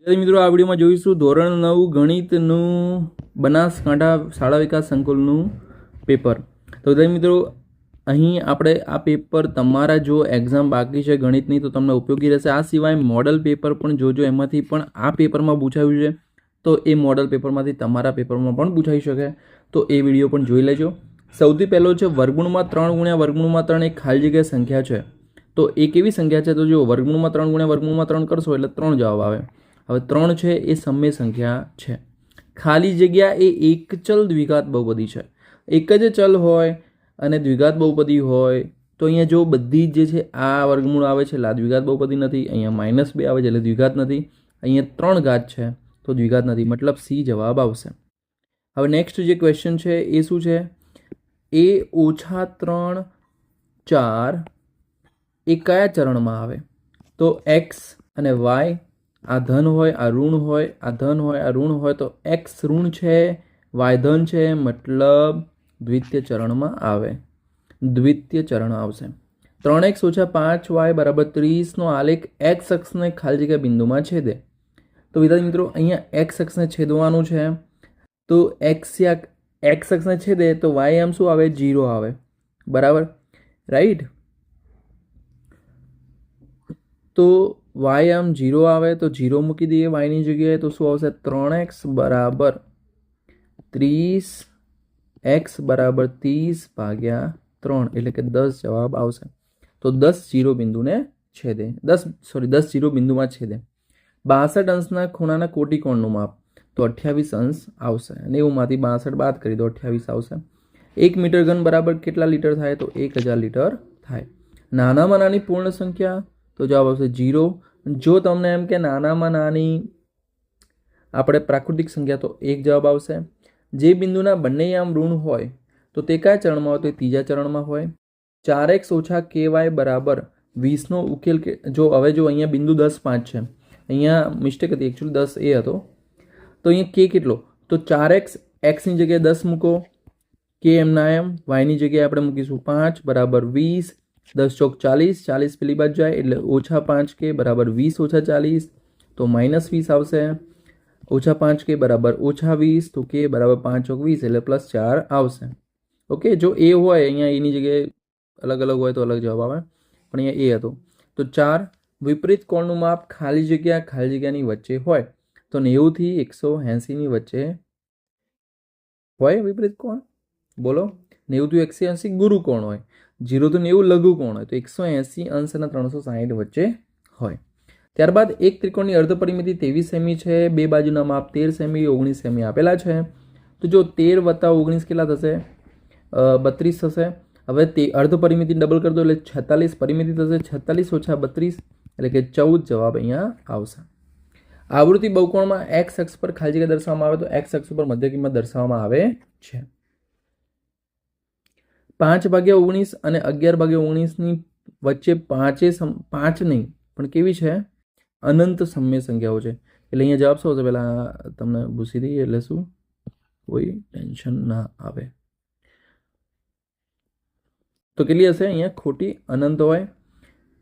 મિત્રો આ વિડીયોમાં જોઈશું ધોરણ 9 ગણિતનું બનાસકાંઠા શાળા વિકાસ સંકુલનું પેપર. તો મિત્રો અહીં આપણે આ પેપર તમારા જો એક્ઝામ બાકી છે ગણિતની તો તમને ઉપયોગી રહેશે. આ સિવાય મોડલ પેપર પણ જોજો, એમાંથી પણ આ પેપરમાં પૂછાયું છે તો એ મોડલ પેપરમાંથી તમારા પેપરમાં પણ પૂછાઈ શકે, તો એ વિડીયો પણ જોઈ લેજો. સૌથી પહેલો છે વર્ગમૂળમાં 3 ગુણ્યા વર્ગમૂળમાં 3 એક ખાલી જગ્યા સંખ્યા છે. તો એ કેવી સંખ્યા છે? તો જો વર્ગમૂળમાં 3 ગુણ્યા વર્ગમૂળમાં 3 કરશો એટલે 3 જવાબ આવે. હવે 3 છે એ સમય સંખ્યા છે. ખાલી જગ્યા એ એક ચલ દ્વિઘાત બહુપદી છે. એક જ ચલ હોય અને દ્વિઘાત બહુપદી હોય તો અહીંયા જો બધી જે છે આ વર્ગમૂળ આવે છે એટલે આ દ્વિઘાત બહુપદી નથી. અહીંયા -2 આવે છે એટલે દ્વિઘાત નથી. અહીંયા 3 ઘાત છે તો દ્વિઘાત નથી, મતલબ સી જવાબ આવશે. હવે નેક્સ્ટ જે ક્વેશ્ચન છે એ શું છે? a - 3 4 એ કયા ચરણમાં આવે? તો x અને y, આ ધન હોય આ ઋણ હોય, આ ધન હોય આ ઋણ હોય, તો x ઋણ છે y ધન છે, મતલબ દ્વિતીય ચરણમાં આવે. દ્વિતીય ચરણ આવશે. 3x - 5y = 30 નો આલેખ x અક્ષને ખાલી જગ્યા બિંદુમાં છેદે. તો વિદ્યાર્થી મિત્રો અહીંયા x અક્ષને છેદવાનું છે તો x અક્ષને છેદે તો y આમ શું આવે? 0 આવે. બરાબર, રાઈટ? તો y આમ 0 આવે તો 0 મૂકી દઈએ y ની જગ્યાએ, તો શું આવશે? 3x = 30, x = 30/3 એટલે કે 10 જવાબ આવશે. તો 10 0 બિંદુને છેદે, 10 0 બિંદુમાં છેદે. 62 અંશના ખૂણાના કોટિકોણનું માપ, તો 28 અંશ આવશે. 90 માંથી 62 બાદ કરી દો, 28 આવશે. 1 મીટર ઘન બરાબર કેટલા લીટર થાય? તો 1000 લીટર થાય. નાનામાં નાની પૂર્ણ સંખ્યા, તો જવાબ આવશે 0. જો તમને એમ કે નાનામાં નાની આપણે પ્રાકૃતિક સંખ્યા, તો 1 જવાબ આવશે. જે બિંદુના બંને આમ ઋણ હોય તો તે કયા ચરણમાં હોય? તો ત્રીજા ચરણમાં હોય. 4x - ky = 20 નો ઉકેલ જો હવે જો અહીંયા બિંદુ 10 5 છે, અહીંયા મિસ્ટેક હતી, એકચ્યુઅલી 10 એ હતો. તો અહીંયા k કેટલો? તો 4x, x ની જગ્યાએ 10 મૂકો, k એમના એમ, y ની જગ્યાએ આપણે મૂકીશું 5 = 20, 10 ચોક 40, 40 પેલી બાજુ જાય એટલે -5k = 20 - 40, તો -20 આવશે. -5k = -20, તો k = 5 ચોક 20 એટલે +4 આવશે. ઓકે, જો એ હોય અહીંયા એની જગ્યાએ અલગ અલગ હોય તો અલગ જવાબ આવે, પણ અહીંયા એ હતો. તો 4 વિપરીત કોણનું માપ ખાલી જગ્યાની વચ્ચે હોય તો 90 થી 180 ની વચ્ચે હોય વિપરીત કોણ. બોલો, 90 થી 180 ગુરુ કોણ હોય, 0 થી 90 લઘુ કોણ હોય, તો 180 અંશ અને 360 વચ્ચે હોય. ત્યારબાદ એક ત્રિકોણની અર્ધ પરિમિતિ 23 સેમી છે, બે બાજુના માપ 13 સેમી 19 સેમી આપેલા છે. તો જો 13 + 19 કેટલા થશે? 32 થશે. હવે તે અર્ધ પરિમિતિ ડબલ કરી દો એટલે 46 પરિમિતિ થશે. 46 - 32 એટલે કે 14 જવાબ અહીંયા આવશે. આવૃત્તિ બહુકોણમાં x અક્ષ પર ખાલી જગ્યા દર્શાવવામાં આવે તો x અક્ષ પર મધ્ય કિંમત દર્શાવવામાં આવે છે. 5/19 અને 11/19 ની વચ્ચે 5 નહીં પણ કેવી છે? અનંત સમય સંખ્યાઓ છે. એટલે અહીંયા જવાબ શું હશે? પહેલાં તમને પૂછી દઈએ એટલે શું કોઈ ટેન્શન ના આવે. તો કેટલી હશે? અહીંયા ખોટી અનંત હોય.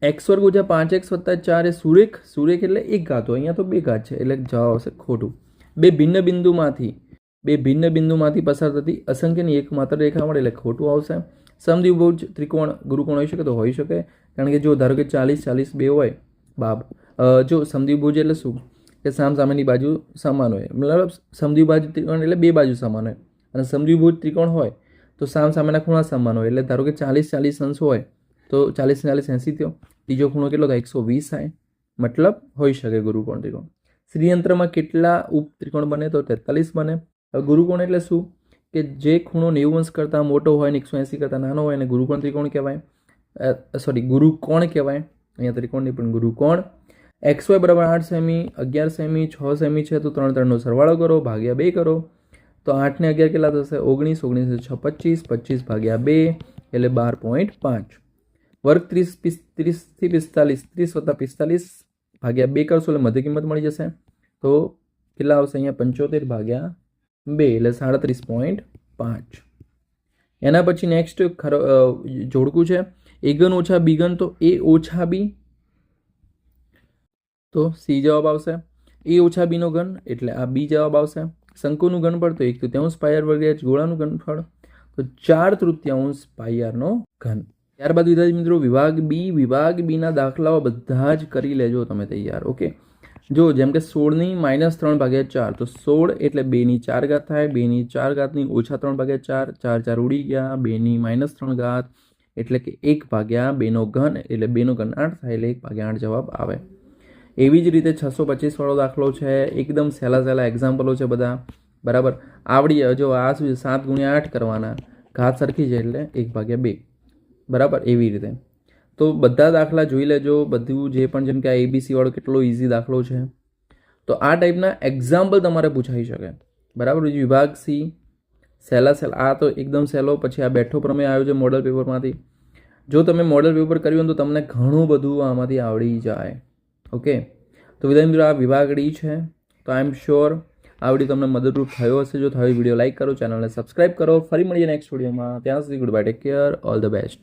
x² - 5x + 4 એ સુરેખ એટલે એક ઘાત હોય, અહીંયા તો બે ઘાત છે એટલે જવાબ આવશે ખોટું. બે ભિન્ન બિંદુમાંથી પસાર થતી અસંખ્યની એકમાત્ર રેખા મળે એટલે ખોટું આવશે. સમદ્વિભુજ ત્રિકોણ ગુરુકોણ હોઈ શકે? તો હોઈ શકે, કારણ કે જો ધારો કે 40 બે હોય જો સમદ્વિભુજ એટલે શું કે સામેની બાજુ સમાન હોય, મતલબ સમદ્વિભાજ્ય ત્રિકોણ એટલે બે બાજુ સમાન હોય, અને સમદ્વિભુજ ત્રિકોણ હોય તો સામેના ખૂણા સમાન હોય. એટલે ધારો કે 40 અંશ હોય તો 40 40 80 થયો, ત્રીજો ખૂણો કેટલો થાય? 120 થાય, મતલબ હોઈ શકે ગુરુકોણ ત્રિકોણ. શ્રીયંત્રમાં કેટલા ઉપ ત્રિકોણ બને? તો 43 બને. હવે ગુરુકોણ એટલે શું કે જે ખૂણો 90 અંશ કરતાં મોટો હોય ને 180 કરતાં નાનો હોય એને ગુરુકોણ ત્રિકોણ કહેવાય. ગુરુકોણ કહેવાય, અહીંયા ત્રિકોણ નહીં પણ ગુરુકોણ. xy = 8 સેમી 11 સેમી 6 સેમી છે, તો 3 નો સરવાળો કરો, ભાગ્યા 2 કરો, તો 8 ને 11 કેટલા થશે? 19, 19 6 25, 25/2 એટલે 12.5. વર્ગ 30 થી 45, 30 + 45/2 કરશો એટલે મધ્ય કિંમત મળી જશે. તો કેટલા આવશે? અહીંયા 75/2 એટલે 37.5. એના પછી નેક્સ્ટ જોડકું છે a ઘન - b ઘન, તો a - b, તો સી જવાબ આવશે. a ઓછા b નો ઘન એટલે આ b જવાબ આવશે. શંકુનું ઘનફળ તો 1/3 પાઈ r વર્ગ h, ગોળાનું ઘનફળ તો 4/3 પાઈ r નો ઘન. ત્યારબાદ વિદ્યાર્થી મિત્રો વિભાગ બી ના દાખલાઓ બધા જ કરી લેજો તમે તૈયાર. ઓકે, જો જેમ કે 16 ની -3/4 તો 16 એટલે 2 ની 4 ઘાત થાય, 2 ની 4 ઘાતની ઓછા 3/4, 4 4 ઉડી ગયા, 2 ની -3 ઘાત એટલે કે 1/2 નો ઘન એટલે 2 નો ઘન 8 થાય એટલે 1/8 જવાબ આવે. એવી જ રીતે 625 વાળો દાખલો છે, એકદમ સહેલા એક્ઝામ્પલો છે બધા, બરાબર. આવડી જો આ શું 7 × 8 કરવાના, ઘાત સરખી છે એટલે 1/2, બરાબર. એવી રીતે તો બધા દાખલા જોઈ લેજો, બધું જે પણ, જેમ કે આ ABC વાળો કેટલો ઇઝી દાખલો છે. તો આ ટાઈપના એક્ઝામ્પલ તમારે પૂછાઈ શકે, બરાબર. વિભાગ સી સહેલા આ તો એકદમ સહેલો. પછી આ બેઠો પ્રમેય આવ્યો છે મોડલ પેપરમાંથી. જો તમે મોડલ પેપર કર્યું તો તમને ઘણું બધું આમાંથી આવડી જાય. ઓકે, તો વિદ્યાર્થી મિત્રો આ વિભાગ ડી છે. તો આઈ એમ શ્યોર આ વિડીયો તમને મદદરૂપ થયો હશે. જો થયો વિડીયો લાઈક કરો, ચેનલને સબસ્ક્રાઈબ કરો. ફરી મળીએ નેક્સ્ટ વિડીયોમાં. ત્યાં સુધી good bye, take care, all the best.